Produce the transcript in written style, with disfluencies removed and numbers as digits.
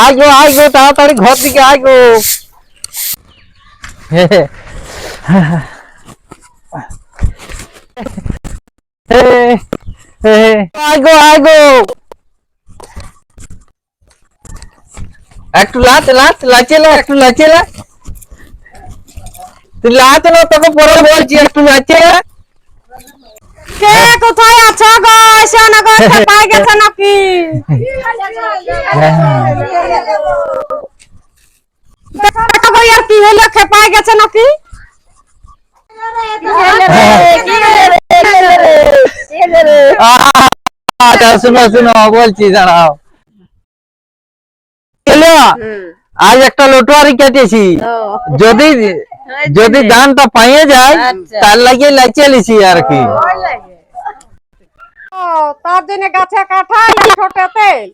আয় গো তাড়াতাড়ি ঘর দিকে আয় গো। আয় গো একটু একটু লাচেলা তুই লাচ না, তোকে পরে বলছি একটু লাচেলা। কে কোথায় আছো গো? এসো না গো, পাই গেছে নাকি? দেখো গো, আর কি হলো, খেপাই গেছে নাকি? শুনো শুনো বলছি দাঁড়াও। আজ একটা লটোয়ারি কেটেছি, যদি যদি দানটা পাইয়ে যায় তার লাগিয়ে লাইচে লিছি আর কি। তার জন্য গাছে কাঁঠাল ছোটে তেল।